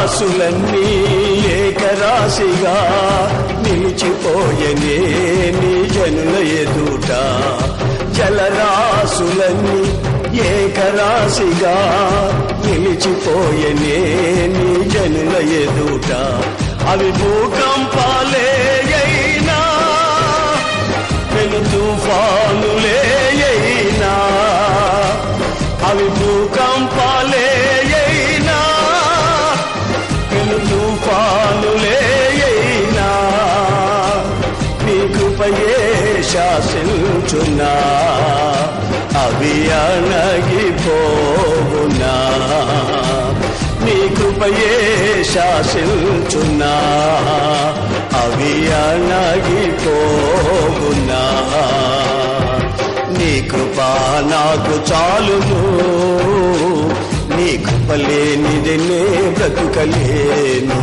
జలరాశులన్నీ ఏకరాశిగా నిలిచిపోయనే నీ జనుల ఎదుట. జలరాశులన్నీ ఏకరాశిగా నిలిచిపోయనే నీ జనుల ఎదుట. అవి భూకంపాలే అయినా పెను తుఫానులే అయినా, అవి భూకంపాలే అయినా పెను తుఫానులే అయినా, నీ కృపయే శాసించునా అవి అణగిపోవునా. నీ కృపయే శాసించునా అవి అణగిపోవునా. నీ కృప నాకు చాలును, నీ కృప లేనిది నే బ్రతుకలేను.